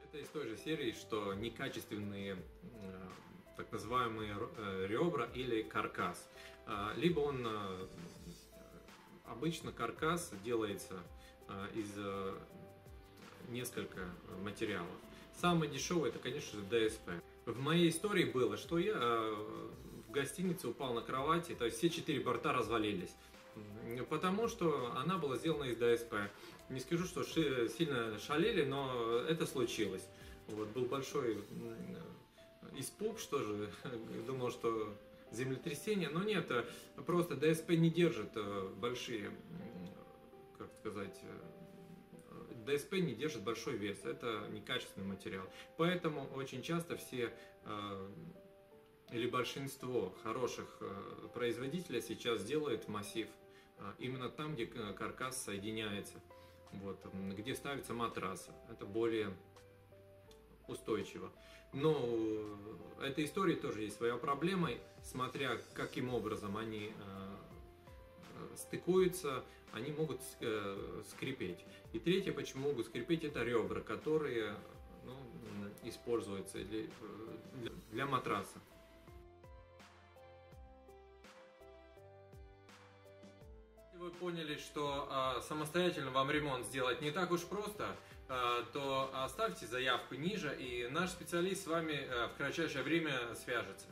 Это из той же серии, что некачественные так называемые ребра или каркас. Либо он, обычно каркас делается из нескольких материалов. Самый дешевый это, конечно же, ДСП. В моей истории было, что я в гостинице упал на кровати, то есть все 4 борта развалились. Потому что она была сделана из ДСП. Не скажу, что сильно шалели, но это случилось. Вот, был большой испуг, что же, думал, что землетрясение, но нет, просто ДСП не держит большие, как сказать, ДСП не держит большой вес, это некачественный материал. Поэтому очень часто все или большинство хороших производителей сейчас делает массив именно там, где каркас соединяется, вот, где ставится матрас. Это более устойчиво. Но этой истории тоже есть своя проблема, смотря каким образом они стыкуются, они могут скрипеть. И третье, почему могут скрипеть, это ребра, которые используются для матраса. Если вы поняли, что самостоятельно вам ремонт сделать не так уж просто, то оставьте заявку ниже, и наш специалист с вами в кратчайшее время свяжется.